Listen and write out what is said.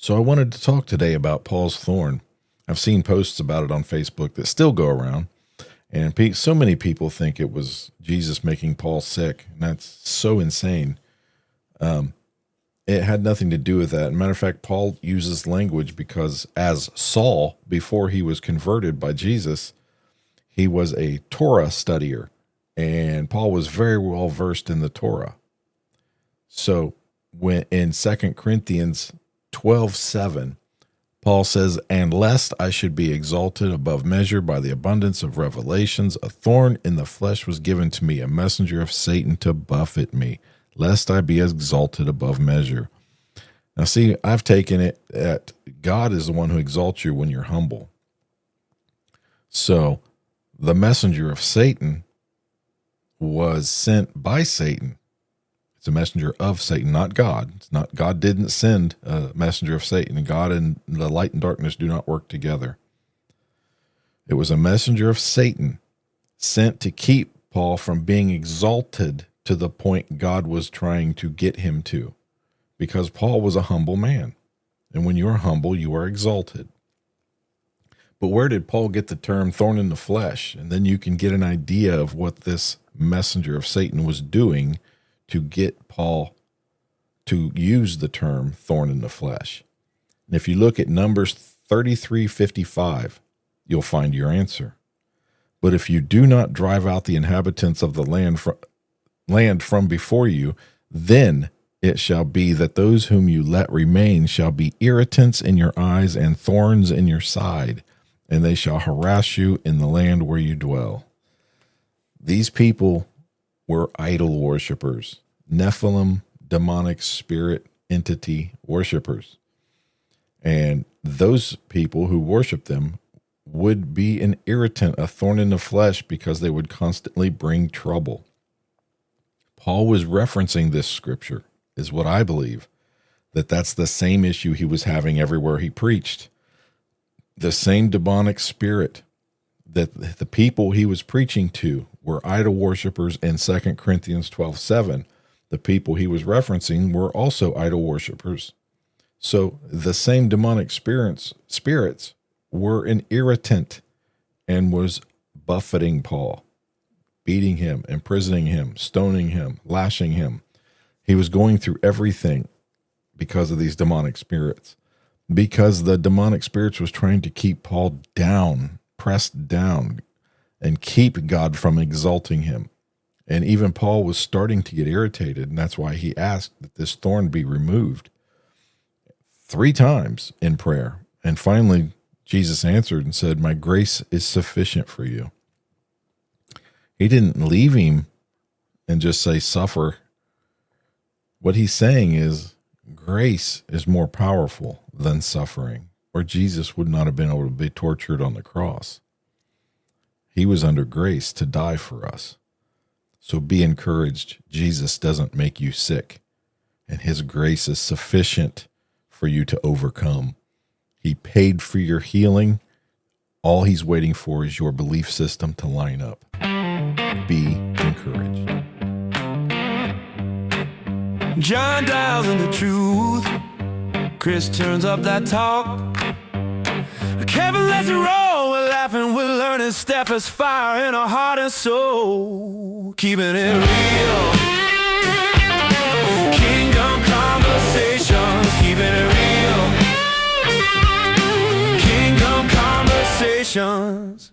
So I wanted to talk today about Paul's thorn. I've seen posts about it on Facebook that still go around, and so many people think it was Jesus making Paul sick, and that's so insane. It had nothing to do with that. Matter of fact, Paul uses language because as Saul, before he was converted by Jesus, he was a Torah studier, and Paul was very well versed in the Torah. So when in 2 Corinthians 12:7, Paul says, "And lest I should be exalted above measure by the abundance of revelations, a thorn in the flesh was given to me, a messenger of Satan to buffet me, lest I be exalted above measure." Now, see, I've taken it that God is the one who exalts you when you're humble. So the messenger of Satan was sent by Satan. It's a messenger of Satan, not God. It's not God didn't send a messenger of Satan. God and the light and darkness do not work together. It was a messenger of Satan sent to keep Paul from being exalted to the point God was trying to get him to, because Paul was a humble man. And when you are humble, you are exalted. But where did Paul get the term thorn in the flesh? And then you can get an idea of what this messenger of Satan was doing to get Paul to use the term thorn in the flesh. And if you look at Numbers 33:55, you'll find your answer. "But if you do not drive out the inhabitants of the land from before you, then it shall be that those whom you let remain shall be irritants in your eyes and thorns in your side, and they shall harass you in the land where you dwell." These people were idol worshipers, Nephilim, demonic spirit entity worshipers. And those people who worship them would be an irritant, a thorn in the flesh, because they would constantly bring trouble. Paul was referencing this scripture, is what I believe, that's the same issue he was having everywhere he preached. The same demonic spirit that the people he was preaching to were idol worshipers in 2 Corinthians 12:7. The people he was referencing were also idol worshipers. So the same demonic spirits were an irritant and was buffeting Paul, beating him, imprisoning him, stoning him, lashing him. He was going through everything because of these demonic spirits, because the demonic spirits was trying to keep Paul down, pressed down, and keep God from exalting him. And even Paul was starting to get irritated, and that's why he asked that this thorn be removed 3 times in prayer. And finally, Jesus answered and said, "My grace is sufficient for you." He didn't leave him and just say, "Suffer." What he's saying is grace is more powerful than suffering, or Jesus would not have been able to be tortured on the cross. He was under grace to die for us. So be encouraged. Jesus doesn't make you sick, and his grace is sufficient for you to overcome. He paid for your healing. All he's waiting for is your belief system to line up. Be encouraged. John dials in the truth. Chris turns up that talk. Kevin lets it roll. We're laughing, we're learning. Steph is fire in our heart and soul. Keeping it real. Kingdom conversations. Keeping it real. Kingdom conversations.